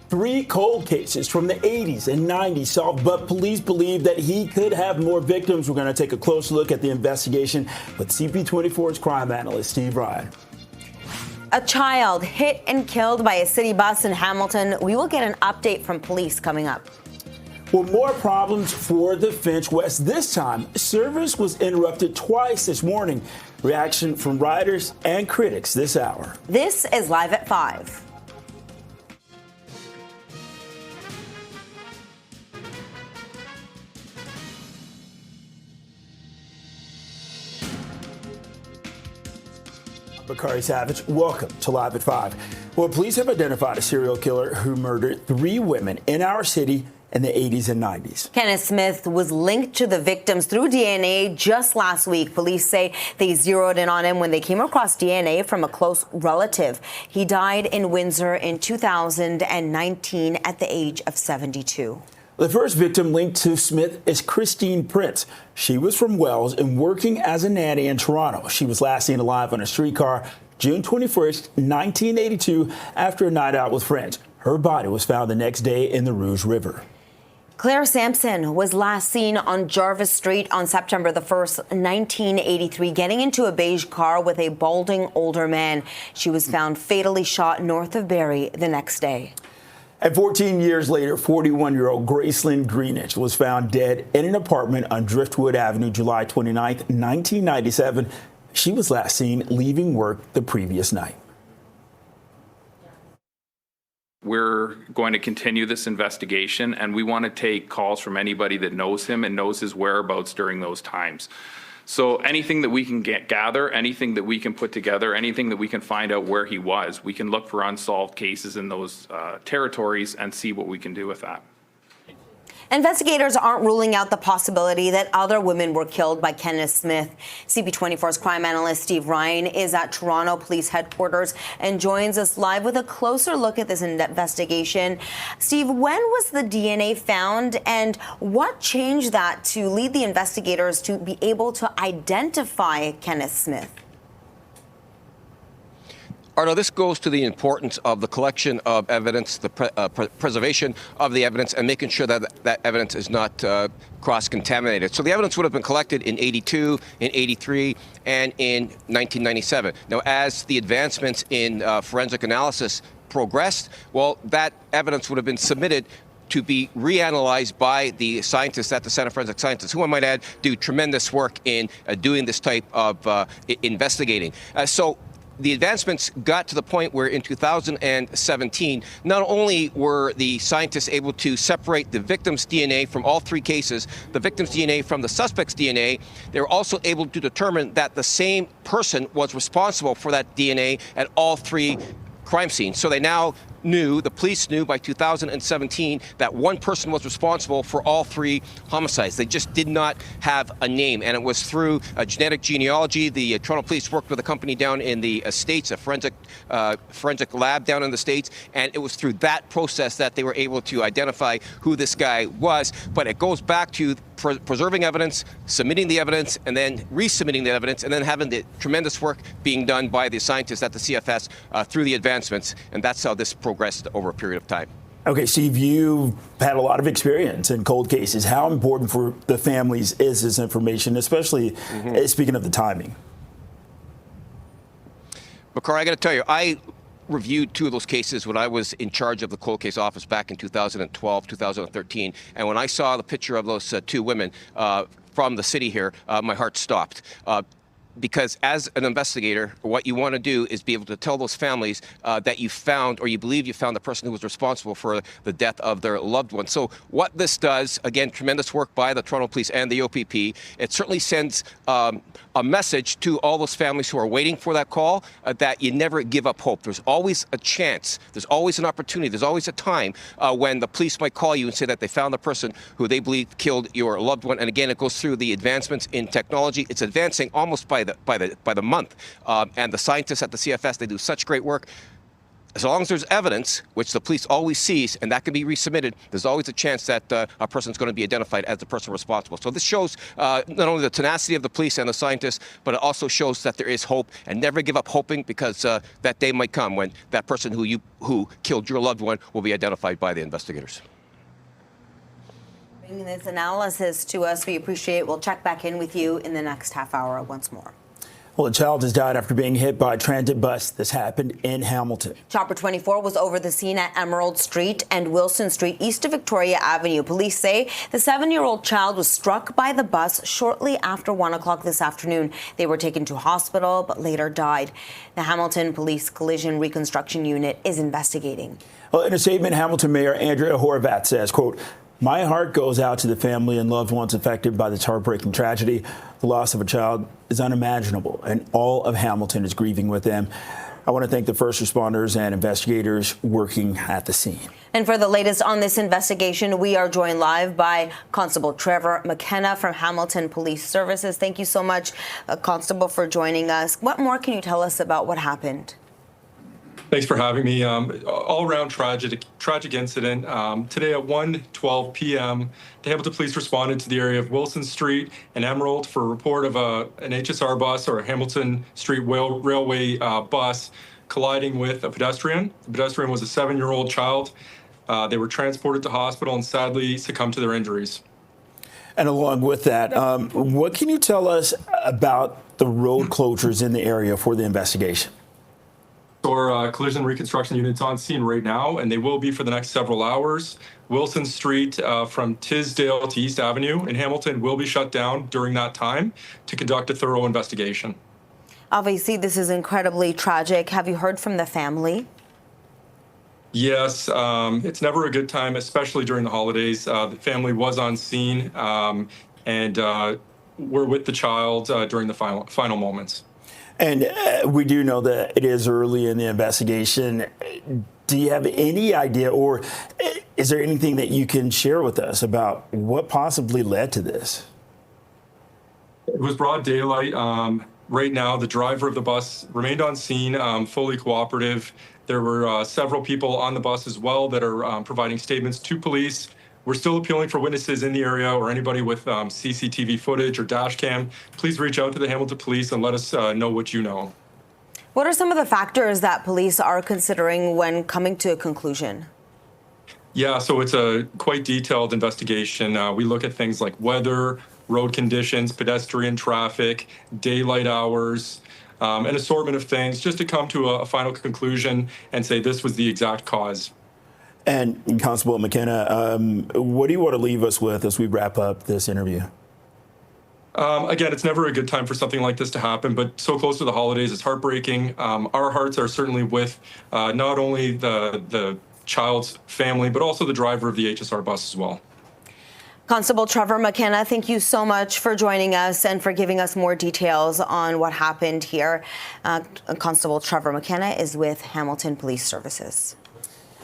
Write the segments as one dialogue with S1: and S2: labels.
S1: 3 cold cases from the 80s and 90s solved, but police believe that he could have more victims. We're going to take a close look at the investigation with CP24's crime analyst, Steve Ryan.
S2: A child hit and killed by a city bus in Hamilton. We will get an update from police coming up.
S1: Well, more problems for the Finch West. This time, service was interrupted twice this morning. Reaction from riders and critics this hour.
S2: This is Live at 5.
S1: Bakari Savage, welcome to Live at 5. Well, police have identified a serial killer who murdered 3 women in our city in the 80s and 90s.
S2: Kenneth Smith was linked to the victims through DNA just last week. Police say they zeroed in on him when they came across DNA from a close relative. He died in Windsor in 2019 at the age of 72.
S1: The first victim linked to Smith is Christine Prince. She was from Wells and working as a nanny in Toronto. She was last seen alive on a streetcar June 21st, 1982, after a night out with friends. Her body was found the next day in the Rouge River.
S2: Claire Sampson was last seen on Jarvis Street on September the 1st, 1983, getting into a beige car with a balding older man. She was found fatally shot north of Barrie the next day.
S1: And 14 years later, 41-year-old Gracelyn Greenidge was found dead in an apartment on Driftwood Avenue, July 29th, 1997. She was last seen leaving work the previous night.
S3: We're going to continue this investigation, and we want to take calls from anybody that knows him and knows his whereabouts during those times. So anything that we can gather, anything that we can put together, anything that we can find out where he was, we can look for unsolved cases in those territories and see what we can do with that.
S2: Investigators aren't ruling out the possibility that other women were killed by Kenneth Smith. CP24's crime analyst Steve Ryan is at Toronto Police Headquarters and joins us live with a closer look at this investigation. Steve, when was the DNA found, and what changed that to lead the investigators to be able to identify Kenneth Smith?
S4: Arno, this goes to the importance of the collection of evidence, the preservation of the evidence, and making sure that that evidence is not cross-contaminated. So the evidence would have been collected in 82, in 83, and in 1997. Now, as the advancements in forensic analysis progressed, well, that evidence would have been submitted to be reanalyzed by the scientists at the Center for Forensic Sciences, who I might add do tremendous work in doing this type of investigating. So the advancements got to the point where in 2017, not only were the scientists able to separate the victim's DNA from all 3 cases, the victim's DNA from the suspect's DNA, they were also able to determine that the same person was responsible for that DNA at all 3 crime scenes. So they now knew, the police knew by 2017 that one person was responsible for all 3 homicides. They just did not have a name, and it was through genetic genealogy. The Toronto Police worked with a company down in the States, a forensic lab down in the States, and it was through that process that they were able to identify who this guy was. But it goes back to preserving evidence, submitting the evidence, and then resubmitting the evidence, and then having the tremendous work being done by the scientists at the CFS through the advancements, and that's how this progressed over a period of time.
S1: Okay, Steve, you've had a lot of experience in cold cases. How important for the families is this information, especially speaking of the timing?
S4: Bakari, I got to tell you, I reviewed 2 of those cases when I was in charge of the cold case office back in 2012, 2013. And when I saw the picture of those 2 women from the city here, my heart stopped. Because as an investigator, what you want to do is be able to tell those families that you found, or you believe you found, the person who was responsible for the death of their loved one. So what this does, again, tremendous work by the Toronto Police and the OPP, it certainly sends a message to all those families who are waiting for that call that you never give up hope. There's always a chance. There's always an opportunity. There's always a time when the police might call you and say that they found the person who they believe killed your loved one. And again, it goes through the advancements in technology. It's advancing almost by the month. And the scientists at the CFS, they do such great work. as long as there's evidence, which the police always sees, and that can be resubmitted, there's always a chance that a person's going to be identified as the person responsible. So this shows not only the tenacity of the police and the scientists, but it also shows that there is hope, and never give up hoping, because that day might come when that person who killed your loved one will be identified by the investigators.
S2: Bringing this analysis to us, we appreciate. We'll check back in with you in the next half hour once more.
S1: Well, a child has died after being hit by a transit bus. This happened in Hamilton.
S2: Chopper 24 was over the scene at Emerald Street and Wilson Street, east of Victoria Avenue. Police say the 7-year-old child was struck by the bus shortly after 1 o'clock this afternoon. They were taken to hospital, but later died. The Hamilton Police Collision Reconstruction Unit is investigating.
S1: Well, in a statement, Hamilton Mayor Andrea Horvath says, quote, "My heart goes out to the family and loved ones affected by this heartbreaking tragedy. The loss of a child is unimaginable, and all of Hamilton is grieving with them. I want to thank the first responders and investigators working at the scene."
S2: And for the latest on this investigation, we are joined live by Constable Trevor McKenna from Hamilton Police Services. Thank you so much, Constable, for joining us. What more can you tell us about what happened?
S5: Thanks for having me. All-around tragic incident. Today at 1:12 p.m., the Hamilton Police responded to the area of Wilson Street and Emerald for a report of an HSR bus, or a Hamilton Street Railway bus, colliding with a pedestrian. The pedestrian was a 7-year-old child. They were transported to hospital and sadly succumbed to their injuries.
S1: And along with that, what can you tell us about the road closures in the area for the investigation?
S5: Our collision reconstruction unit's on scene right now, and they will be for the next several hours. Wilson Street from Tisdale to East Avenue in Hamilton will be shut down during that time to conduct a thorough investigation.
S2: Obviously, this is incredibly tragic. Have you heard from the family?
S5: Yes, it's never a good time, especially during the holidays. The family was on scene, and we're with the child during the final moments.
S1: And we do know that it is early in the investigation. Do you have any idea, or is there anything that you can share with us about what possibly led to this?
S5: It was broad daylight. Right now, the driver of the bus remained on scene, fully cooperative. There were several people on the bus as well that are providing statements to police. We're still appealing for witnesses in the area or anybody with CCTV footage or dash cam. Please reach out to the Hamilton Police and let us know what you know.
S2: What are some of the factors that police are considering when coming to a conclusion?
S5: Yeah, so it's a quite detailed investigation. We look at things like weather, road conditions, pedestrian traffic, daylight hours, an assortment of things, just to come to a final conclusion and say this was the exact cause.
S1: And Constable McKenna, what do you want to leave us with as we wrap up this interview?
S5: Again, it's never a good time for something like this to happen, but so close to the holidays, it's heartbreaking. Our hearts are certainly with not only the child's family, but also the driver of the HSR bus as well.
S2: Constable Trevor McKenna, thank you so much for joining us and for giving us more details on what happened here. Constable Trevor McKenna is with Hamilton Police Services.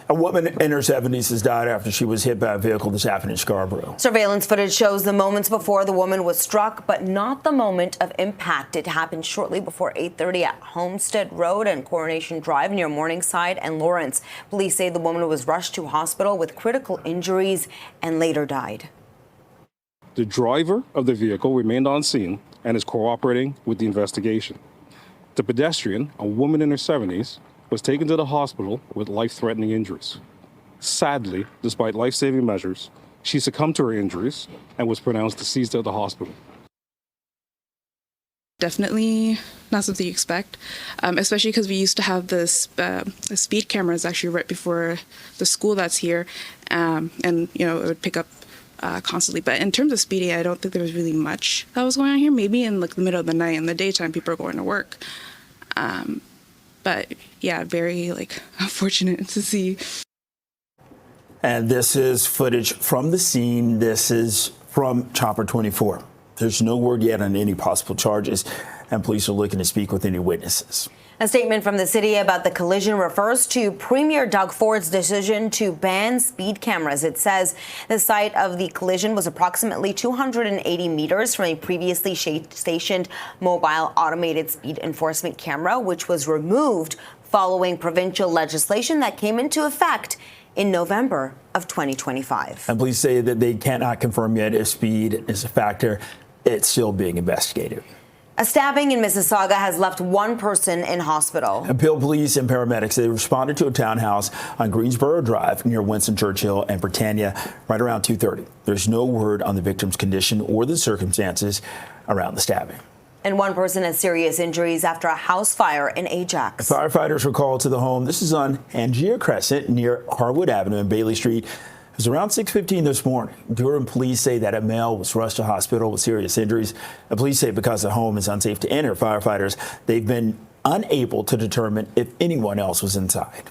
S1: A woman in her 70s has died after she was hit by a vehicle. This happened in Scarborough.
S2: Surveillance footage shows the moments before the woman was struck, but not the moment of impact. It happened shortly before 8:30 at Homestead Road and Coronation Drive near Morningside and Lawrence. Police say the woman was rushed to hospital with critical injuries and later died.
S6: The driver of the vehicle remained on scene and is cooperating with the investigation. The pedestrian, a woman in her 70s, was taken to the hospital with life-threatening injuries. Sadly, despite life-saving measures, she succumbed to her injuries and was pronounced deceased at the hospital.
S7: Definitely not something you expect, especially because we used to have this speed cameras actually right before the school that's here, and it would pick up constantly. But in terms of speeding, I don't think there was really much that was going on here. Maybe in like the middle of the night, in the daytime, people are going to work. But yeah, very unfortunate to see.
S1: And this is footage from the scene. This is from Chopper 24. There's no word yet on any possible charges, and police are looking to speak with any witnesses.
S2: A statement from the city about the collision refers to Premier Doug Ford's decision to ban speed cameras. It says the site of the collision was approximately 280 meters from a previously stationed mobile automated speed enforcement camera, which was removed following provincial legislation that came into effect in November of 2025.
S1: And police say that they cannot confirm yet if speed is a factor. It's still being investigated.
S2: A stabbing in Mississauga has left one person in hospital.
S1: Peel police and paramedics, they responded to a townhouse on Greensboro Drive near Winston Churchill and Britannia right around 2:30. There's no word on the victim's condition or the circumstances around the stabbing.
S2: And one person has serious injuries after a house fire in Ajax.
S1: Firefighters were called to the home. This is on Angier Crescent near Harwood Avenue and Bailey Street. It was around 6:15 this morning. Durham police say that a male was rushed to hospital with serious injuries. The police say because the home is unsafe to enter, firefighters, they've been unable to determine if anyone else was inside.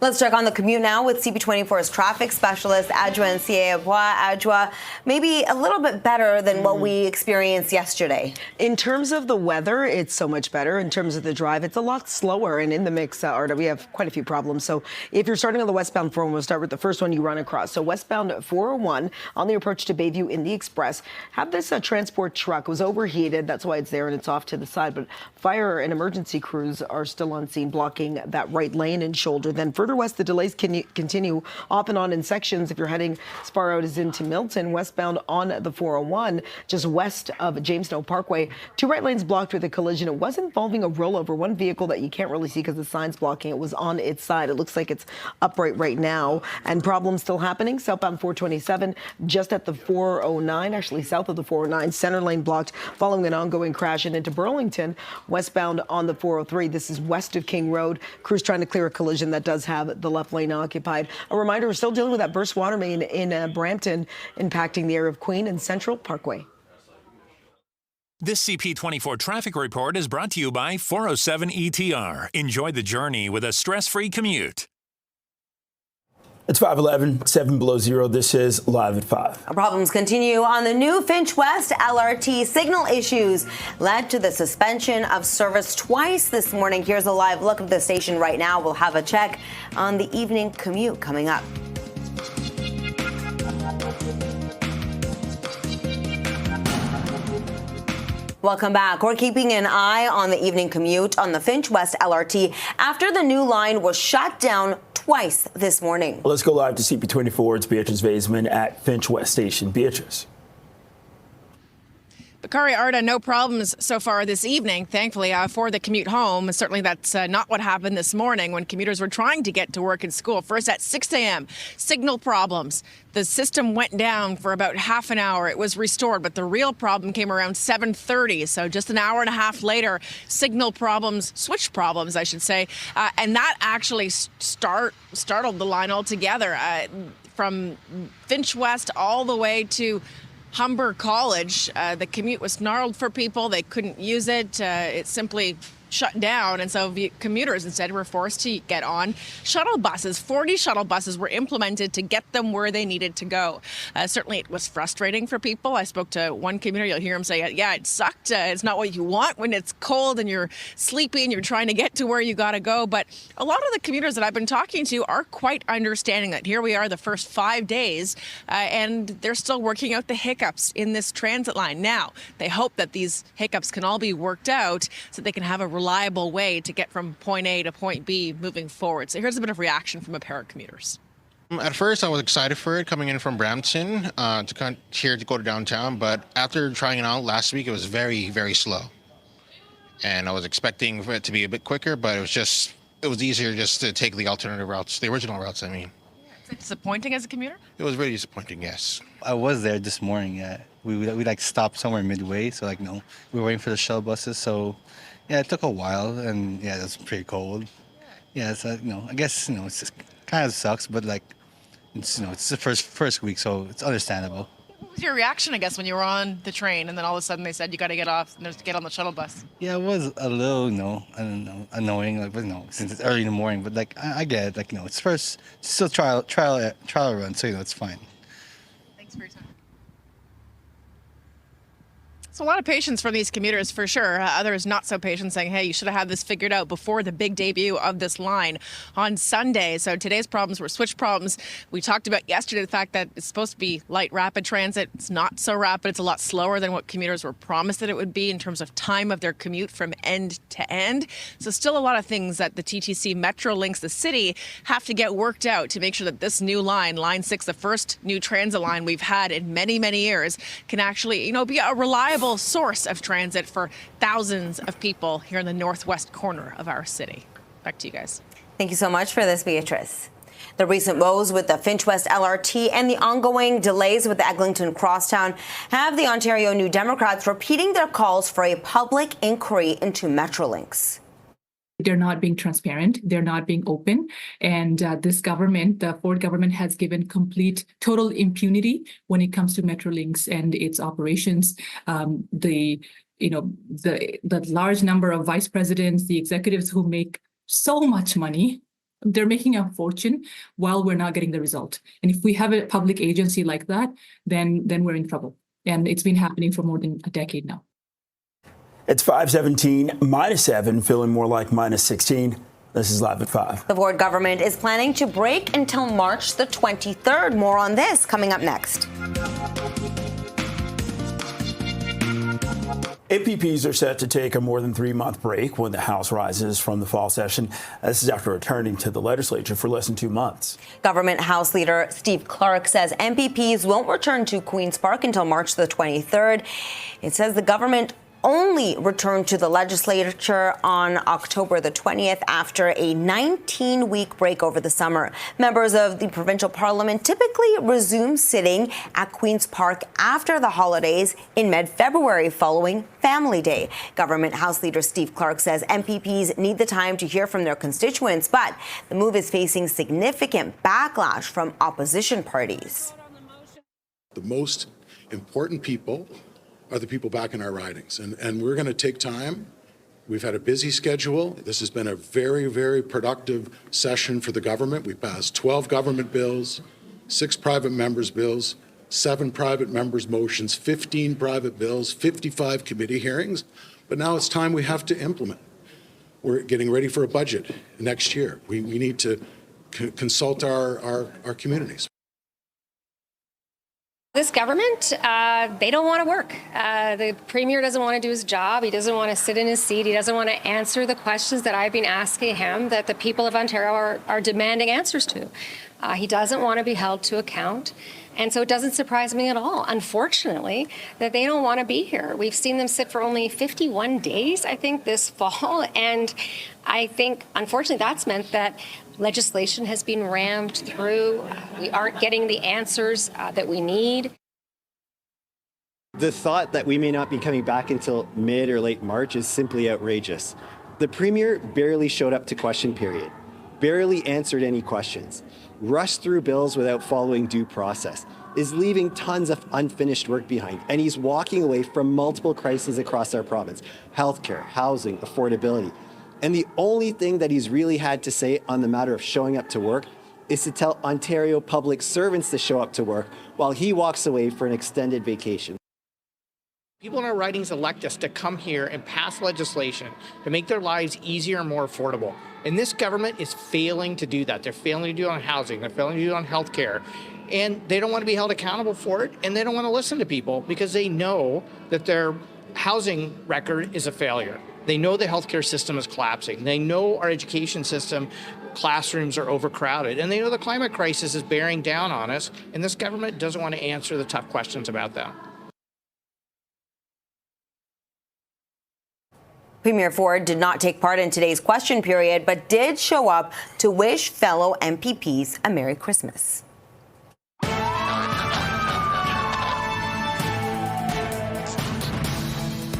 S2: Let's check on the commute now with CP24's traffic specialist, Adjoa Nsieh-Abois. Adjoa, maybe a little bit better than what we experienced yesterday.
S8: In terms of the weather, it's so much better. In terms of the drive, it's a lot slower. And in the mix, Arda, we have quite a few problems. So if you're starting on the westbound 401, we'll start with the first one you run across. So westbound 401 on the approach to Bayview in the Express, have this transport truck. It was overheated. That's why it's there and it's off to the side. But fire and emergency crews are still on scene blocking that right lane and shoulder. Then further west, the delays can continue off and on in sections. If you're heading as far out as into Milton, westbound on the 401, just west of James Snow Parkway, two right lanes blocked with a collision. It was involving a rollover. One vehicle that you can't really see because the sign's blocking. It was on its side. It looks like it's upright right now. And problems still happening. Southbound 427, just at the 409, actually south of the 409, center lane blocked following an ongoing crash and into Burlington. Westbound on the 403, this is west of King Road. Crews trying to clear a collision that does have the left lane occupied. A reminder, we're still dealing with that burst water main in Brampton, impacting the area of Queen and Central Parkway.
S9: This CP24 traffic report is brought to you by 407 ETR. Enjoy the journey with a stress-free commute.
S1: It's 5:11, 7 below zero. This is Live at 5.
S2: Our problems continue on the new Finch West LRT. Signal issues led to the suspension of service twice this morning. Here's a live look of the station right now. We'll have a check on the evening commute coming up. Welcome back. We're keeping an eye on the evening commute on the Finch West LRT after the new line was shut down twice this morning.
S1: Let's go live to CP24. It's Beatrice Vaisman at Finch West Station. Beatrice.
S10: Bakari, Arda, no problems so far this evening, thankfully, for the commute home. Certainly that's not what happened this morning when commuters were trying to get to work and school. First at 6 a.m., signal problems. The system went down for about half an hour. It was restored, but the real problem came around 7:30. So just an hour and a half later, signal problems, switch problems, I should say. And that actually startled the line altogether from Finch West all the way to Humber College. The commute was gnarled for people. They couldn't use it. It simply shut down, and so commuters instead were forced to get on shuttle buses. 40 shuttle buses were implemented to get them where they needed to go. Certainly it was frustrating for people. I spoke to one commuter. You'll hear him say, yeah, it sucked. It's not what you want when it's cold and you're sleepy and you're trying to get to where you got to go. But a lot of the commuters that I've been talking to are quite understanding that here we are the first 5 days and they're still working out the hiccups in this transit line. Now, they hope that these hiccups can all be worked out so they can have a reliable way to get from point A to point B moving forward. So here's a bit of reaction from a pair of commuters.
S11: At first, I was excited for it coming in from Brampton to come here to go to downtown. But after trying it out last week, it was very, very slow. And I was expecting for it to be a bit quicker, but it was easier just to take the alternative routes, the original routes, I mean.
S10: Is it disappointing as a commuter?
S11: It was really disappointing, yes.
S12: I was there this morning. Yeah. We like stopped somewhere midway, so we were waiting for the shuttle buses. So yeah, it took a while, and yeah, it's pretty cold. Yeah, so I guess it's just kind of sucks, but it's the first week, so it's understandable.
S10: What was your reaction, I guess, when you were on the train, and then all of a sudden they said you got to get off and get on the shuttle bus?
S12: Yeah, it was a little, I don't know, annoying, but since it's early in the morning. But I get it, it's still trial run, so it's fine.
S10: Thanks for your time. So a lot of patience from these commuters for sure. Others not so patient, saying, hey, you should have had this figured out before the big debut of this line on Sunday. So today's problems were switch problems. We talked about yesterday the fact that it's supposed to be light rapid transit. It's not so rapid. It's a lot slower than what commuters were promised that it would be in terms of time of their commute from end to end. So still a lot of things that the TTC Metro links the city have to get worked out to make sure that this new line, Line 6, the first new transit line we've had in many, many years, can actually, be a reliable source of transit for thousands of people here in the northwest corner of our city. Back to you guys.
S2: Thank you so much for this, Beatrice. The recent woes with the Finch West LRT and the ongoing delays with the Eglinton Crosstown have the Ontario New Democrats repeating their calls for a public inquiry into Metrolinx.
S13: They're not being transparent. They're not being open. And this government, the Ford government, has given total impunity when it comes to Metrolinx and its operations. The large number of vice presidents, the executives who make so much money, they're making a fortune while we're not getting the result. And if we have a public agency like that, then we're in trouble. And it's been happening for more than a decade now.
S1: It's 5:17, -7, feeling more like -16. This is Live at 5.
S2: The Ford government is planning to break until March the 23rd. More on this coming up next.
S1: MPPs are set to take a more than 3-month break when the House rises from the fall session. This is after returning to the legislature for less than 2 months.
S2: Government House Leader Steve Clark says MPPs won't return to Queen's Park until March the 23rd. It says the government only returned to the legislature on October the 20th after a 19-week break over the summer. Members of the provincial parliament typically resume sitting at Queen's Park after the holidays in mid-February following Family Day. Government House Leader Steve Clark says MPPs need the time to hear from their constituents, but the move is facing significant backlash from opposition parties.
S14: The most important people are the people back in our ridings. And we're going to take time. We've had a busy schedule. This has been a very, very productive session for the government. We passed 12 government bills, 6 private members' bills, 7 private members' motions, 15 private bills, 55 committee hearings. But now it's time we have to implement. We're getting ready for a budget next year. We need to consult our communities.
S15: This government, they don't want to work. The Premier doesn't want to do his job. He doesn't want to sit in his seat. He doesn't want to answer the questions that I've been asking him that the people of Ontario are demanding answers to. He doesn't want to be held to account. And so it doesn't surprise me at all, unfortunately, that they don't want to be here. We've seen them sit for only 51 days, I think, this fall. And I think, unfortunately, that's meant that legislation has been rammed through. We aren't getting the answers that we need.
S16: The thought that we may not be coming back until mid or late March is simply outrageous. The Premier barely showed up to question period, barely answered any questions, rushed through bills without following due process, is leaving tons of unfinished work behind, and he's walking away from multiple crises across our province: healthcare, housing, affordability. And the only thing that he's really had to say on the matter of showing up to work is to tell Ontario public servants to show up to work while he walks away for an extended vacation.
S17: People in our ridings elect us to come here and pass legislation to make their lives easier and more affordable. And this government is failing to do that. They're failing to do it on housing. They're failing to do it on health care. And they don't want to be held accountable for it. And they don't want to listen to people because they know that their housing record is a failure. They know the healthcare system is collapsing. They know our education system, classrooms are overcrowded. And they know the climate crisis is bearing down on us. And this government doesn't want to answer the tough questions about that.
S2: Premier Ford did not take part in today's question period, but did show up to wish fellow MPPs a Merry Christmas.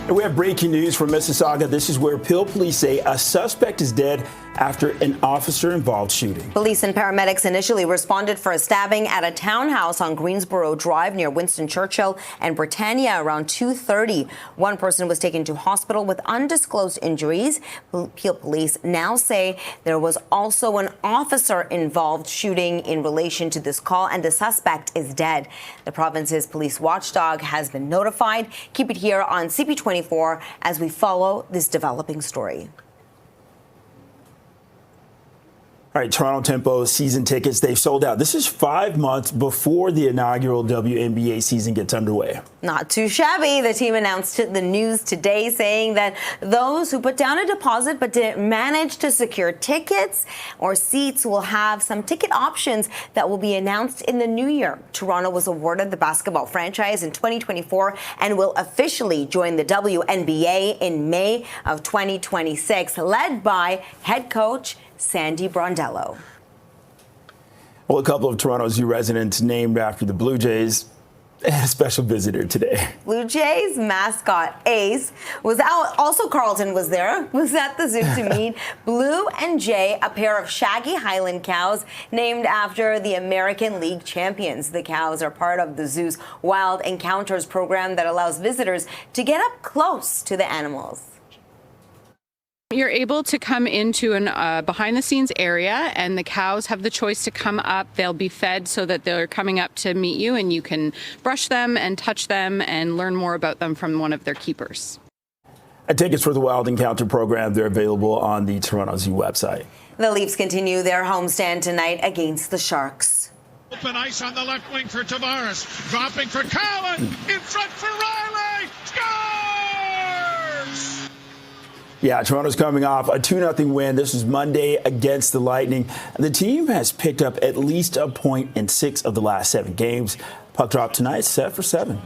S1: And we have breaking news from Mississauga. This is where Peel police say a suspect is dead after an officer-involved shooting.
S2: Police and paramedics initially responded for a stabbing at a townhouse on Greensboro Drive near Winston Churchill and Britannia around 2:30. One person was taken to hospital with undisclosed injuries. Peel police now say there was also an officer-involved shooting in relation to this call, and the suspect is dead. The province's police watchdog has been notified. Keep it here on CP24 as we follow this developing story.
S1: All right, Toronto Tempo season tickets, they've sold out. This is 5 months before the inaugural WNBA season gets underway.
S2: Not too shabby. The team announced the news today saying that those who put down a deposit but didn't manage to secure tickets or seats will have some ticket options that will be announced in the new year. Toronto was awarded the basketball franchise in 2024 and will officially join the WNBA in May of 2026, led by head coach Sandy Brondello.
S1: Well, a couple of Toronto Zoo residents named after the Blue Jays had a special visitor today.
S2: Blue Jays mascot Ace was out. Also, Carlton was there, was at the zoo to meet Blue and Jay, a pair of shaggy Highland cows named after the American League champions. The cows are part of the zoo's Wild Encounters program that allows visitors to get up close to the animals.
S18: You're able to come into an behind-the-scenes area, and the cows have the choice to come up. They'll be fed so that they're coming up to meet you, and you can brush them and touch them and learn more about them from one of their keepers.
S1: Tickets for the Wild Encounter program, they're available on the Toronto Zoo website.
S2: The Leafs continue their homestand tonight against the Sharks.
S19: Open ice on the left wing for Tavares. Dropping for Cowan. In front for Riley. Scores!
S1: Yeah, Toronto's coming off a 2-0 win. This was Monday against the Lightning. The team has picked up at least a point in 6 of the last 7 games. Puck drop tonight, set for 7.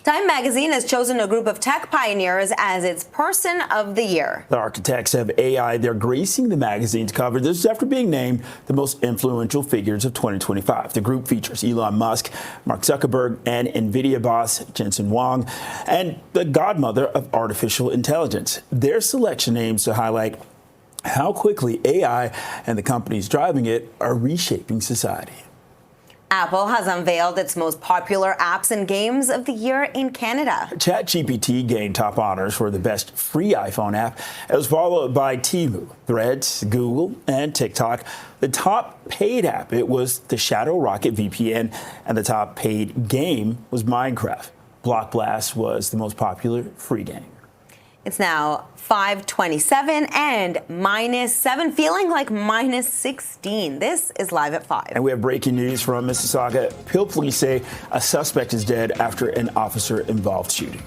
S2: Time magazine has chosen a group of tech pioneers as its Person of the Year.
S1: The architects of AI, they're gracing the magazine's cover. This is after being named the most influential figures of 2025. The group features Elon Musk, Mark Zuckerberg, and NVIDIA boss Jensen Huang, and the godmother of artificial intelligence. Their selection aims to highlight how quickly AI and the companies driving it are reshaping society.
S2: Apple has unveiled its most popular apps and games of the year in Canada.
S1: ChatGPT gained top honors for the best free iPhone app. It was followed by Temu, Threads, Google, and TikTok. The top paid app, it was the Shadow Rocket VPN, and the top paid game was Minecraft. Block Blast was the most popular free game.
S2: It's now 5:27 and -7, feeling like -16. This is Live at 5.
S1: And we have breaking news from Mississauga. Peel police say a suspect is dead after an officer-involved shooting.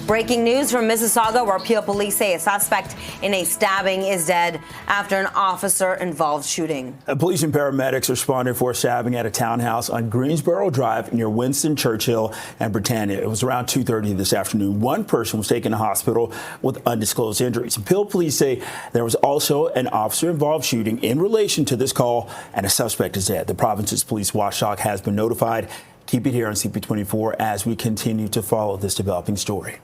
S2: Breaking news from Mississauga, where Peel police say a suspect in a stabbing is dead after an officer-involved shooting.
S1: Police and paramedics responded for a stabbing at a townhouse on Greensboro Drive near Winston Churchill and Britannia. It was around 2:30 this afternoon. One person was taken to hospital with undisclosed injuries. Peel police say there was also an officer-involved shooting in relation to this call, and a suspect is dead. The province's police watchdog has been notified. Keep it here on CP24 as we continue to follow this developing story.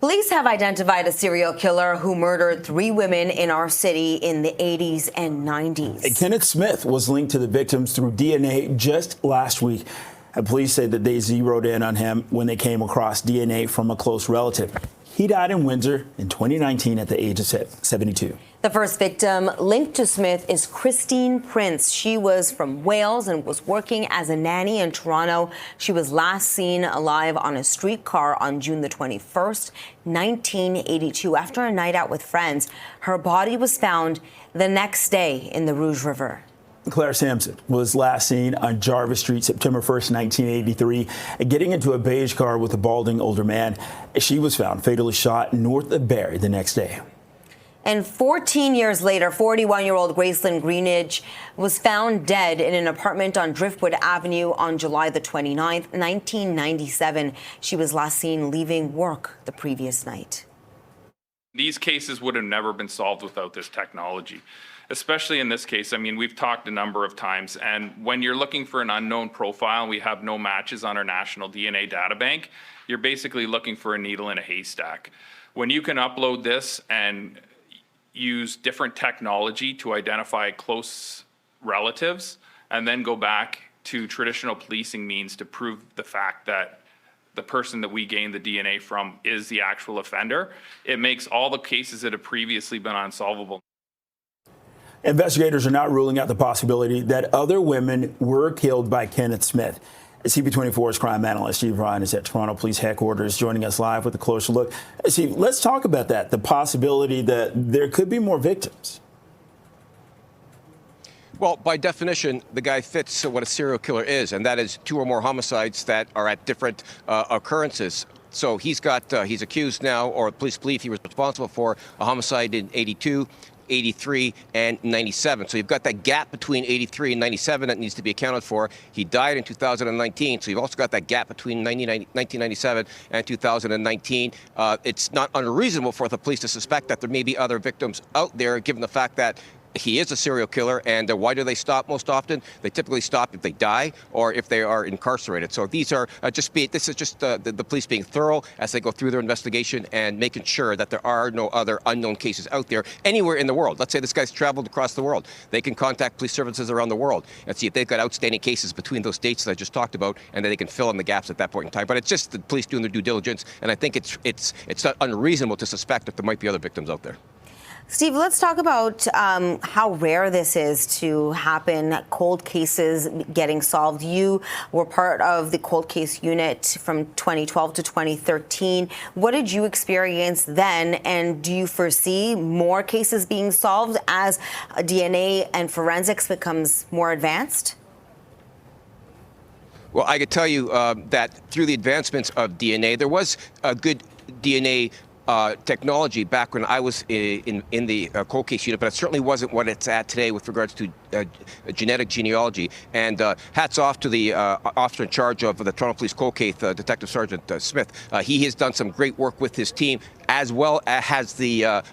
S2: Police have identified a serial killer who murdered 3 women in our city in the 80s and 90s.
S1: Kenneth Smith was linked to the victims through DNA just last week. And police say that they zeroed in on him when they came across DNA from a close relative. He died in Windsor in 2019 at the age of 72.
S2: The first victim linked to Smith is Christine Prince. She was from Wales and was working as a nanny in Toronto. She was last seen alive on a streetcar on June the 21st, 1982, after a night out with friends. Her body was found the next day in the Rouge River.
S1: Claire Sampson was last seen on Jarvis Street September 1st, 1983, getting into a beige car with a balding older man. She was found fatally shot north of Barrie the next day.
S2: And 14 years later, 41-year-old Gracelyn Greenidge was found dead in an apartment on Driftwood Avenue on July the 29th, 1997. She was last seen leaving work the previous night.
S3: These cases would have never been solved without this technology, especially in this case. I mean, we've talked a number of times, and when you're looking for an unknown profile and we have no matches on our national DNA data bank, you're basically looking for a needle in a haystack. When you can upload this and use different technology to identify close relatives and then go back to traditional policing means to prove the fact that the person that we gained the DNA from is the actual offender, it makes all the cases that have previously been unsolvable.
S1: Investigators are not ruling out the possibility that other women were killed by Kenneth Smith. CP24's crime analyst Steve Ryan is at Toronto Police Headquarters, joining us live with a closer look. Steve, let's talk about that, the possibility that there could be more victims.
S4: Well, by definition, the guy fits what a serial killer is, and that is 2 or more homicides that are at different occurrences. So he's accused now, or police believe he was responsible for a homicide in 82, 83, and 97. So you've got that gap between 83 and 97 that needs to be accounted for. He died in 2019, so you've also got that gap between 1997 and 2019. It's not unreasonable for the police to suspect that there may be other victims out there, given the fact that he is a serial killer. And why do they stop most often? They typically stop if they die or if they are incarcerated. So these are this is just the police being thorough as they go through their investigation and making sure that there are no other unknown cases out there anywhere in the world. Let's say this guy's traveled across the world. They can contact police services around the world and see if they've got outstanding cases between those dates that I just talked about, and then they can fill in the gaps at that point in time. But it's just the police doing their due diligence, and I think it's not unreasonable to suspect that there might be other victims out there.
S2: Steve, let's talk about how rare this is to happen, cold cases getting solved. You were part of the cold case unit from 2012 to 2013. What did you experience then, and do you foresee more cases being solved as DNA and forensics becomes more advanced? Well, I could tell you that through the advancements of DNA, there was a good DNA technology back when I was in the cold case unit, but it certainly wasn't what it's at today with regards to genetic genealogy. And hats off to the officer in charge of the Toronto Police cold case, Detective Sergeant Smith. He has done some great work with his team, as well as the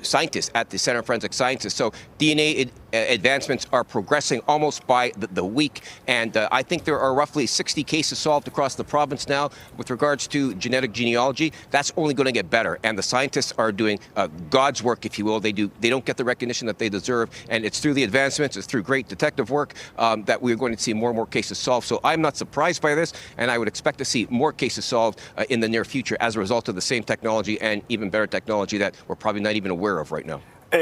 S2: scientists at the Center of Forensic Sciences. So DNA advancements are progressing almost by the week, and I think there are roughly 60 cases solved across the province now with regards to genetic genealogy. That's only going to get better, and the scientists are doing God's work, if you will. They don't get the recognition that they deserve, and it's through the advancements, it's through great detective work that we're going to see more and more cases solved. So I'm not surprised by this, and I would expect to see more cases solved in the near future as a result of the same technology and even better technology that we're probably not even aware of right now.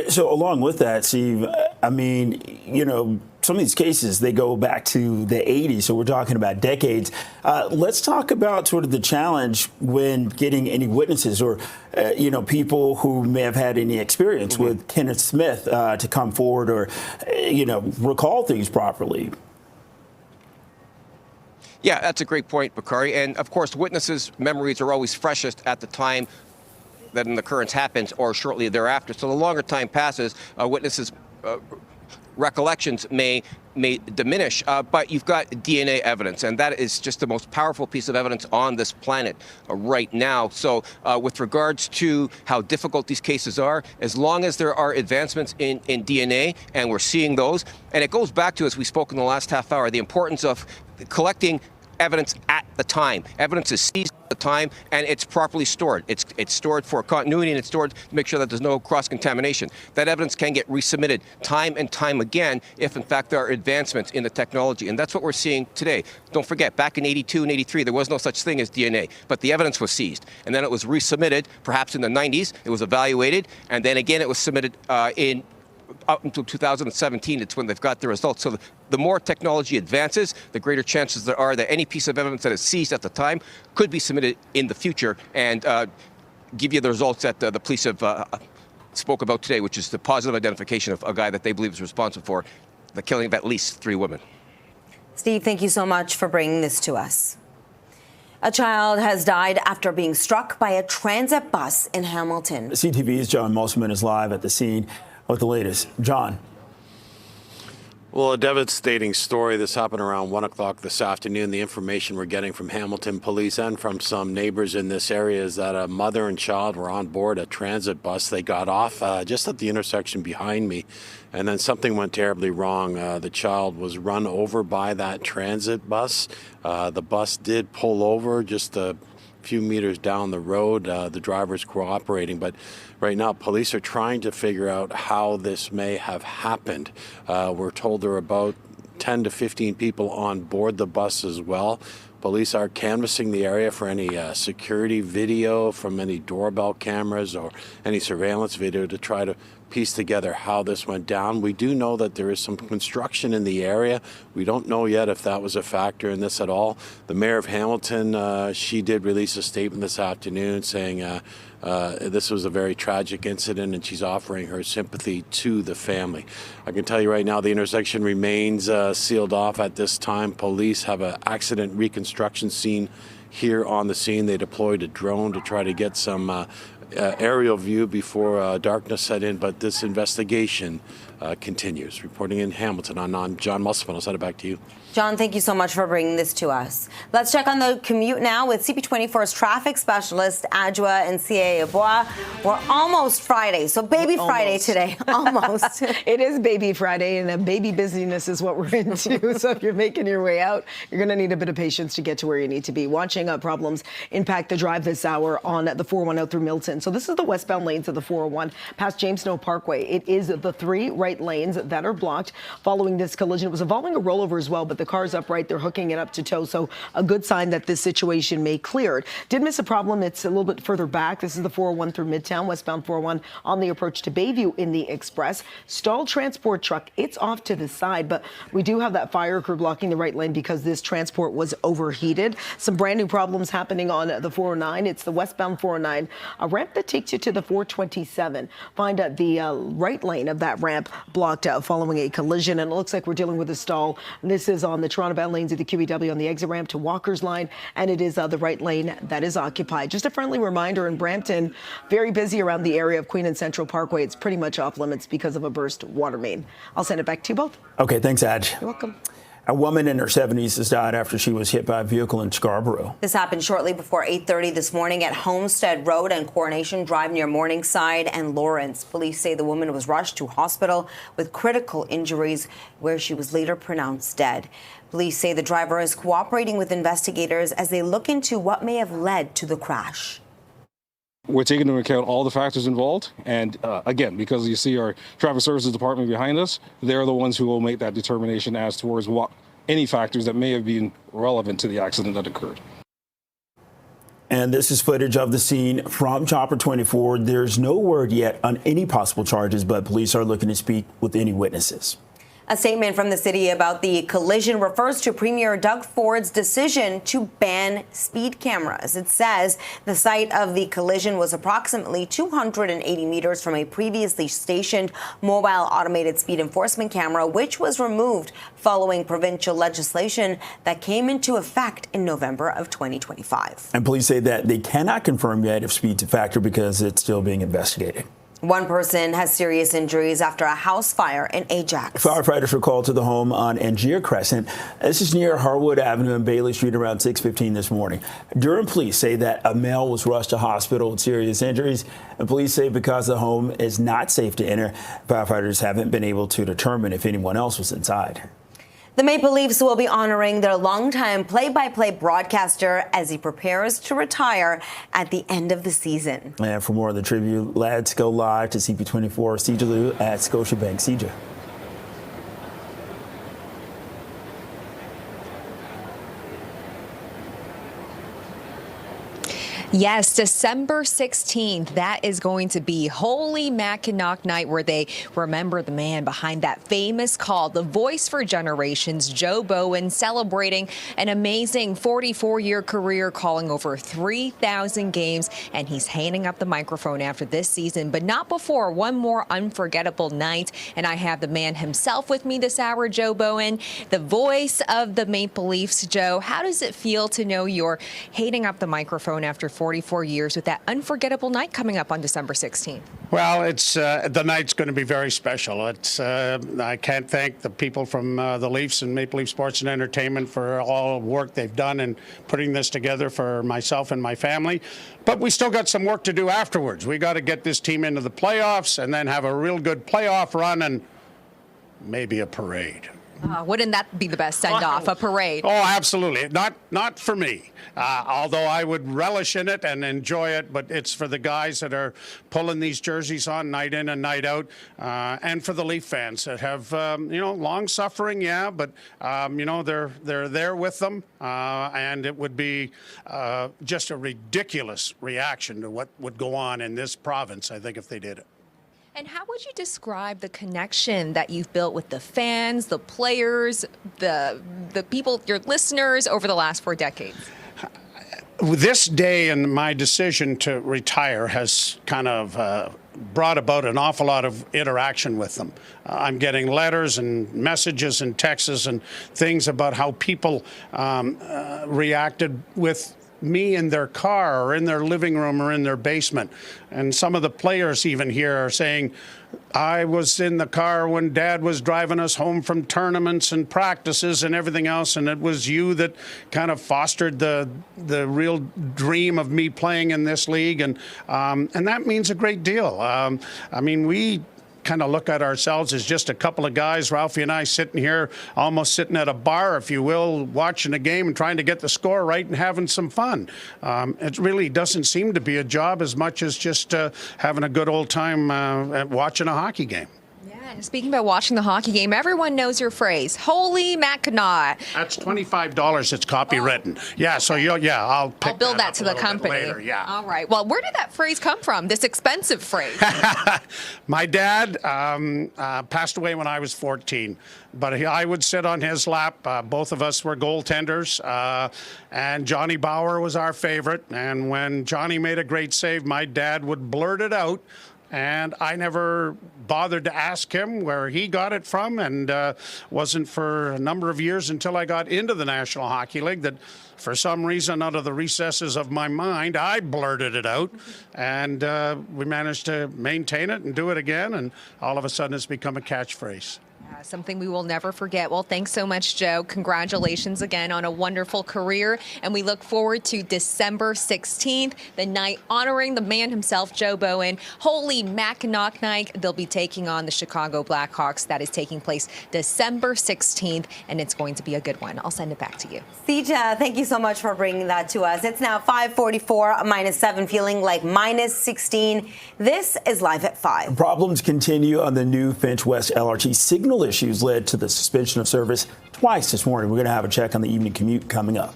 S1: So along with that, Steve, I mean, you know, some of these cases, they go back to the 80s, so we're talking about decades. Let's talk about sort of the challenge when getting any witnesses or, you know, people who may have had any experience with Kenneth Smith to come forward or, you know, recall things properly.
S4: Yeah, that's a great point, Bakari. And of course, witnesses' memories are always freshest at the time that an occurrence happens or shortly thereafter. So the longer time passes, witnesses' recollections may diminish, but you've got DNA evidence, and that is just the most powerful piece of evidence on this planet right now. So with regards to how difficult these cases are, as long as there are advancements in DNA, and we're seeing those, and it goes back to, as we spoke in the last half hour, the importance of collecting evidence at the time. Evidence is seized at the time, and it's properly stored. It's stored for continuity, and it's stored to make sure that there's no cross-contamination. That evidence can get resubmitted time and time again if, in fact, there are advancements in the technology, and that's what we're seeing today. Don't forget, back in 82 and 83, there was no such thing as DNA, but the evidence was seized, and then it was resubmitted, perhaps in the 90s. It was evaluated, and then again it was submitted up until 2017, it's when they've got the results. So the more technology advances, the greater chances there are that any piece of evidence that is seized at the time could be submitted in the future and give you the results that the police have spoke about today, which is the positive identification of a guy that they believe is responsible for the killing of at least 3 women.
S2: Steve, thank you so much for bringing this to us. A child has died after being struck by a transit bus in Hamilton.
S1: CTV's John Musselman is live at the scene with the latest. John.
S20: Well, a devastating story. This happened around 1 o'clock this afternoon. The information we're getting from Hamilton police and from some neighbors in this area is that a mother and child were on board a transit bus. They got off just at the intersection behind me, and then something went terribly wrong. The child was run over by that transit bus. The bus did pull over just a few meters down the road. The driver's cooperating, but right now police are trying to figure out how this may have happened. We're told there are about 10 to 15 people on board the bus as well. Police are canvassing the area for any security video from any doorbell cameras or any surveillance video to try to piece together how this went down. We do know that there is some construction in the area. We don't know yet if that was a factor in this at all. The mayor of Hamilton, she did release a statement this afternoon saying this was a very tragic incident, and she's offering her sympathy to the family. I can tell you right now the intersection remains sealed off at this time. Police have an accident reconstruction scene here on the scene. They deployed a drone to try to get some aerial view before darkness set in, but this investigation continues. Reporting in Hamilton, I'm John Musselman. I'll send it back to you.
S2: John, thank you so much for bringing this to us. Let's check on the commute now with CP24's traffic specialist, Adjoa and CA Abois. We're almost Friday, so baby Friday today, almost.
S8: It is baby Friday, and baby busyness is what we're into. So if you're making your way out, you're going to need a bit of patience to get to where you need to be. Watching problems impact the drive this hour on the 401 out through Milton. So this is the westbound lanes of the 401 past James Snow Parkway. It is the 3 right lanes that are blocked following this collision. It was involving a rollover as well, but the car's upright. They're hooking it up to tow. So a good sign that this situation may clear. Did miss a problem. It's a little bit further back. This is the 401 through Midtown, westbound 401 on the approach to Bayview in the Express. Stalled transport truck. It's off to the side, but we do have that fire crew blocking the right lane because this transport was overheated. Some brand new problems happening on the 409. It's the westbound 409, a ramp that takes you to the 427. Find the right lane of that ramp blocked out following a collision, and it looks like we're dealing with a stall. This is on the Toronto-bound lanes of the QEW on the exit ramp to Walker's line, and it is the right lane that is occupied. Just a friendly reminder, in Brampton, very busy around the area of Queen and Central Parkway. It's pretty much off limits because of a burst water main. I'll send it back to you both.
S1: Okay, thanks, Adj.
S8: You're welcome.
S1: A woman in her 70s has died after she was hit by a vehicle in Scarborough.
S2: This happened shortly before 8:30 this morning at Homestead Road and Coronation Drive near Morningside and Lawrence. Police say the woman was rushed to hospital with critical injuries, where she was later pronounced dead. Police say the driver is cooperating with investigators as they look into what may have led to the crash.
S6: We're taking into account all the factors involved. And again, because you see our traffic services department behind us, they're the ones who will make that determination as towards what any factors that may have been relevant to the accident that occurred.
S1: And this is footage of the scene from Chopper 24. There's no word yet on any possible charges, but police are looking to speak with any witnesses.
S2: A statement from the city about the collision refers to Premier Doug Ford's decision to ban speed cameras. It says the site of the collision was approximately 280 meters from a previously stationed mobile automated speed enforcement camera, which was removed following provincial legislation that came into effect in November of 2025.
S1: And police say that they cannot confirm yet if speed's a factor because it's still being investigated.
S2: One person has serious injuries after a house fire in Ajax.
S1: Firefighters were called to the home on Angier Crescent. This is near Harwood Avenue and Bailey Street around 6:15 this morning. Durham police say that a male was rushed to hospital with serious injuries. And police say because the home is not safe to enter, firefighters haven't been able to determine if anyone else was inside.
S2: The Maple Leafs will be honoring their longtime play-by-play broadcaster as he prepares to retire at the end of the season.
S1: And for more of the tribute, let's go live to CP24 CJ Liu at Scotiabank. CJ.
S21: Yes, December 16th. That is going to be Holy Mackinac Night, where they remember the man behind that famous call, the voice for generations, Joe Bowen, celebrating an amazing 44-year career, calling over 3,000 games. And he's handing up the microphone after this season, but not before one more unforgettable night. And I have the man himself with me this hour, Joe Bowen, the voice of the Maple Leafs. Joe, how does it feel to know you're handing up the microphone after 44 years with that unforgettable night coming up on December 16th?
S22: Well, it's the night's going to be very special. It's I can't thank the people from the Leafs and Maple Leaf Sports and Entertainment for all the work they've done in putting this together for myself and my family. But we still got some work to do afterwards. We got to get this team into the playoffs and then have a real good playoff run and maybe a parade.
S21: Wouldn't that be the best send-off, a parade?
S22: Oh, absolutely. Not for me, although I would relish in it and enjoy it, but it's for the guys that are pulling these jerseys on night in and night out, and for the Leaf fans that have, long suffering, yeah, but, they're there with them, and it would be just a ridiculous reaction to what would go on in this province, I think, if they did it.
S21: And how would you describe the connection that you've built with the fans, the players, the people, your listeners over the last 4 decades?
S22: This day and my decision to retire has kind of brought about an awful lot of interaction with them. I'm getting letters and messages and texts and things about how people reacted with me in their car or in their living room or in their basement. And some of the players even here are saying, I was in the car when Dad was driving us home from tournaments and practices and everything else, and it was you that kind of fostered the real dream of me playing in this league, and that means a great deal. We kind of look at ourselves as just a couple of guys, Ralphie and I, sitting here, almost sitting at a bar, if you will, watching a game and trying to get the score right and having some fun. It really doesn't seem to be a job as much as just having a good old time watching a hockey game.
S21: Yeah, and speaking about watching the hockey game, everyone knows your phrase, Holy Mackinac.
S22: That's $25. It's copywritten. Yeah, so I'll
S21: build that to the company
S22: later. Yeah.
S21: All right. Well, where did that phrase come from? This expensive phrase.
S22: My dad passed away when I was 14, but I would sit on his lap. Both of us were goaltenders, and Johnny Bauer was our favorite. And when Johnny made a great save, my dad would blurt it out. And I never bothered to ask him where he got it from, and wasn't for a number of years until I got into the National Hockey League that for some reason out of the recesses of my mind, I blurted it out, and we managed to maintain it and do it again, and all of a sudden it's become a catchphrase.
S21: Something we will never forget. Well, thanks so much, Joe. Congratulations again on a wonderful career. And we look forward to December 16th, the night honoring the man himself, Joe Bowen. Holy Mackinac Night. They'll be taking on the Chicago Blackhawks. That is taking place December 16th, and it's going to be a good one. I'll send it back to you.
S2: Sija, thank you so much for bringing that to us. It's now 5:44, -7, feeling like -16. This is Live at 5.
S1: Problems continue on the new Finch West LRT. Signal issues led to the suspension of service twice this morning. We're going to have a check on the evening commute coming up.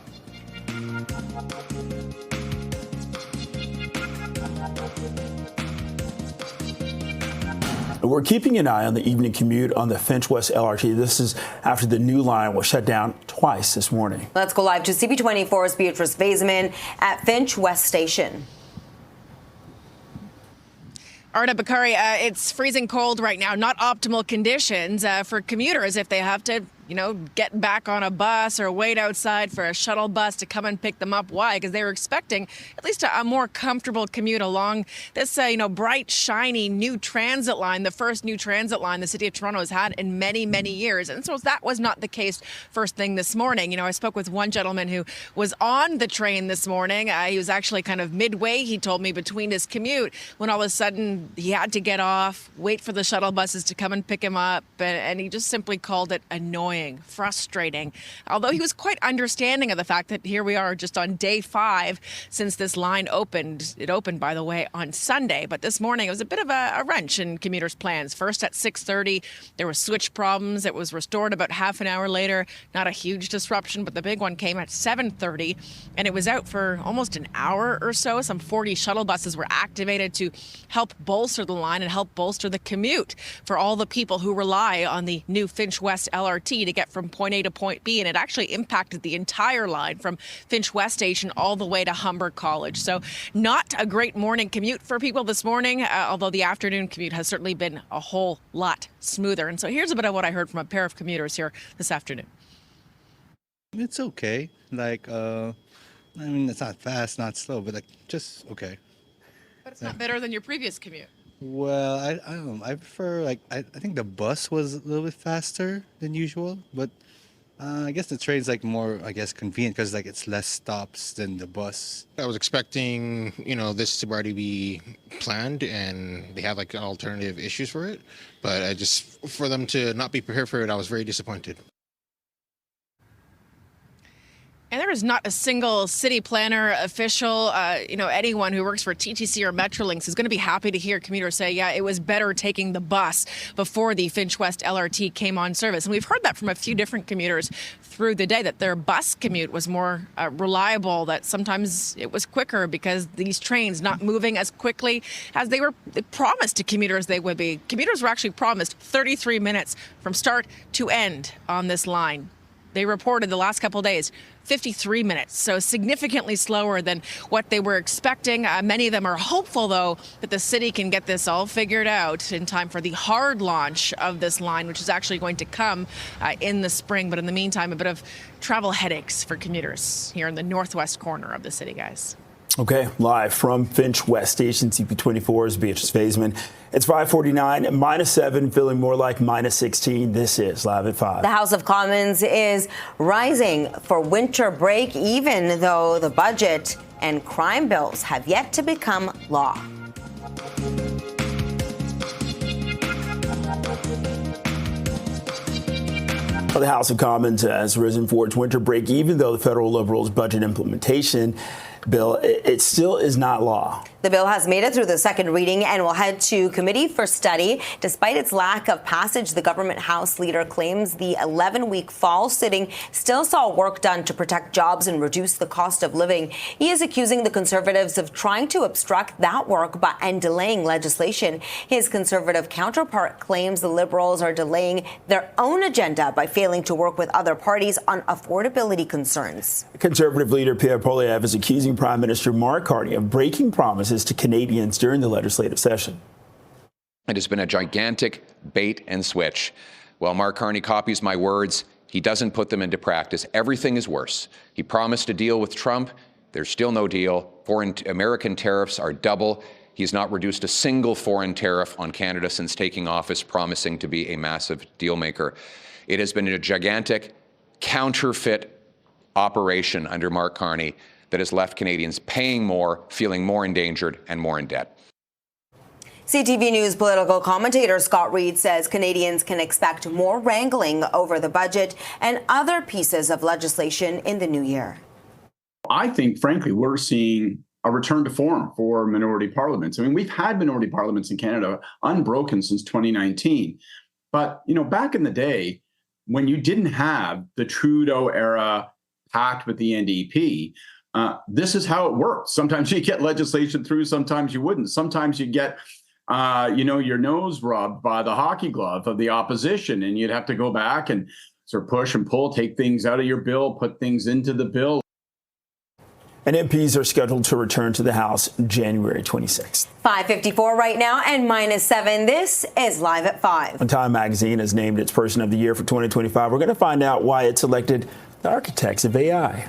S1: We're keeping an eye on the evening commute on the Finch West LRT. This is after the new line was shut down twice this morning.
S2: Let's go live to CP24's Beatrice Vaisman at Finch West Station.
S10: Arda Bakari, it's freezing cold right now. Not optimal conditions for commuters if they have to, get back on a bus or wait outside for a shuttle bus to come and pick them up. Why? Because they were expecting at least a more comfortable commute along this, bright, shiny new transit line, the first new transit line the city of Toronto has had in many, many years. And so that was not the case first thing this morning. I spoke with one gentleman who was on the train this morning. He was actually kind of midway, he told me, between his commute when all of a sudden he had to get off, wait for the shuttle buses to come and pick him up. And he just simply called it annoying. annoying, frustrating. Although he was quite understanding of the fact that here we are just on day 5 since this line opened. It opened, by the way, on Sunday. But this morning it was a bit of a wrench in commuters' plans. First at 6:30, there were switch problems. It was restored about half an hour later. Not a huge disruption, but the big one came at 7:30, and it was out for almost an hour or so. Some 40 shuttle buses were activated to help bolster the line and help bolster the commute for all the people who rely on the new Finch West LRT to get from point A to point B. And it actually impacted the entire line from Finch West Station all the way to Humber College. So not a great morning commute for people this morning, although the afternoon commute has certainly been a whole lot smoother. And so here's a bit of what I heard from a pair of commuters here this afternoon.
S12: It's okay. Like, I mean, it's not fast, not slow, but like just okay.
S10: But it's not better than your previous commute.
S12: Well, I don't know. I prefer, like, I think the bus was a little bit faster than usual, but I guess the train's like more, I guess, convenient because like it's less stops than the bus.
S11: I was expecting, this to already be planned and they have like alternative issues for it. But for them to not be prepared for it, I was very disappointed.
S10: And there is not a single city planner, official, anyone who works for TTC or Metrolinx is going to be happy to hear commuters say, yeah, it was better taking the bus before the Finch West LRT came on service. And we've heard that from a few different commuters through the day, that their bus commute was more reliable, that sometimes it was quicker because these trains not moving as quickly as they were promised to commuters they would be. Commuters were actually promised 33 minutes from start to end on this line. They reported the last couple of days 53 minutes, so significantly slower than what they were expecting. Many of them are hopeful, though, that the city can get this all figured out in time for the hard launch of this line, which is actually going to come in the spring. But in the meantime, a bit of travel headaches for commuters here in the northwest corner of the city, guys.
S1: Okay, live from Finch West Station, CP24's Beatrice Faisman. It's 5:49, -7, feeling more like -16. This is Live at 5.
S2: The House of Commons is rising for winter break, even though the budget and crime bills have yet to become law.
S1: The House of Commons has risen for its winter break, even though the federal Liberals' budget implementation bill, it still is not law.
S2: The bill has made it through the second reading and will head to committee for study. Despite its lack of passage, the government House leader claims the 11-week fall sitting still saw work done to protect jobs and reduce the cost of living. He is accusing the Conservatives of trying to obstruct that work and delaying legislation. His Conservative counterpart claims the Liberals are delaying their own agenda by failing to work with other parties on affordability concerns.
S1: Conservative leader Pierre Poilievre is accusing Prime Minister Mark Carney of breaking promises to Canadians during the legislative session.
S5: It has been a gigantic bait and switch. While Mark Carney copies my words, he doesn't put them into practice. Everything is worse. He promised a deal with Trump. There's still no deal. Foreign American tariffs are double. He's not reduced a single foreign tariff on Canada since taking office, promising to be a massive deal maker. It has been a gigantic counterfeit operation under Mark Carney that has left Canadians paying more, feeling more endangered and more in debt.
S2: CTV News political commentator Scott Reid says Canadians can expect more wrangling over the budget and other pieces of legislation in the new year.
S7: I think, frankly, we're seeing a return to form for minority parliaments. I mean, we've had minority parliaments in Canada unbroken since 2019. But, back in the day, when you didn't have the Trudeau era pact with the NDP, this is how it works. Sometimes you get legislation through, sometimes you wouldn't. Sometimes you get, your nose rubbed by the hockey glove of the opposition, and you'd have to go back and sort of push and pull, take things out of your bill, put things into the bill.
S1: And MPs are scheduled to return to the House January 26th.
S2: 5:54 right now and -7. This is Live at 5.
S1: When Time Magazine has named its Person of the Year for 2025, we're going to find out why it selected the architects of AI.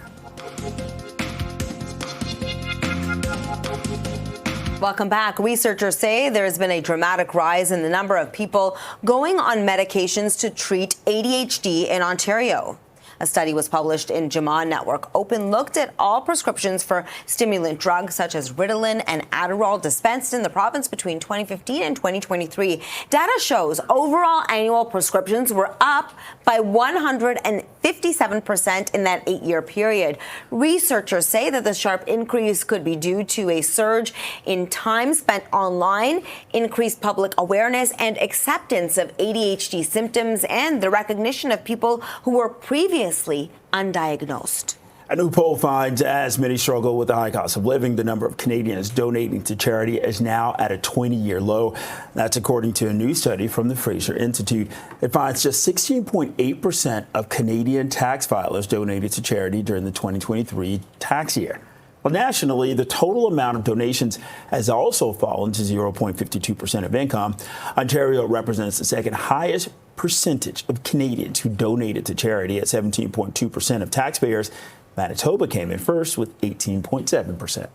S2: Welcome back. Researchers say there's been a dramatic rise in the number of people going on medications to treat ADHD in Ontario. A study was published in JAMA Network. Open looked at all prescriptions for stimulant drugs such as Ritalin and Adderall dispensed in the province between 2015 and 2023. Data shows overall annual prescriptions were up by 157% in that 8-year period. Researchers say that the sharp increase could be due to a surge in time spent online, increased public awareness and acceptance of ADHD symptoms, and the recognition of people who were previously undiagnosed.
S1: A new poll finds as many struggle with the high cost of living, the number of Canadians donating to charity is now at a 20-year low. That's according to a new study from the Fraser Institute. It finds just 16.8% of Canadian tax filers donated to charity during the 2023 tax year. Well, nationally, the total amount of donations has also fallen to 0.52% of income. Ontario represents the second highest percentage of Canadians who donated to charity at 17.2% of taxpayers. Manitoba came in first with 18.7%.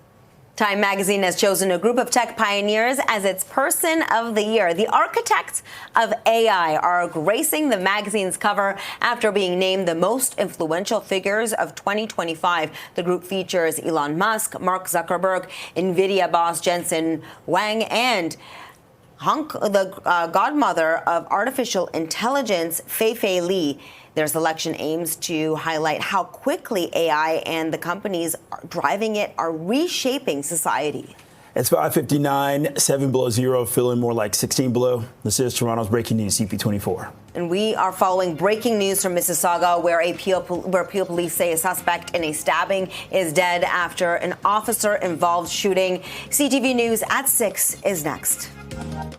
S2: Time magazine has chosen a group of tech pioneers as its Person of the Year. The architects of AI are gracing the magazine's cover after being named the most influential figures of 2025. The group features Elon Musk, Mark Zuckerberg, NVIDIA boss Jensen Huang, and the godmother of artificial intelligence, Fei Li. Their selection aims to highlight how quickly AI and the companies driving it are reshaping society.
S1: It's 5:59, 7 below zero, feeling more like 16 below. This is Toronto's breaking news, CP24.
S2: And we are following breaking news from Mississauga, where Peel police say a suspect in a stabbing is dead after an officer-involved shooting. CTV News at 6 is next.